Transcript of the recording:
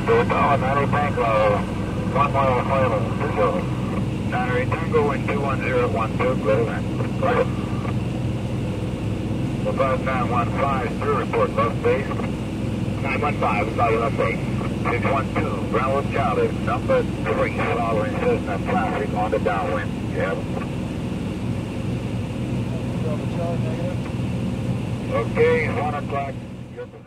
Tower, 90 Tango, 1 mile final, 2 Nine Tango, wind 21012, clear event. Right. The 5915, through report, left base. 915, sorry, left base. 612, Bravo Charlie, number 3, following Cessna traffic on the downwind. Yep. Bravo Charlie, negative. Okay, 1 o'clock.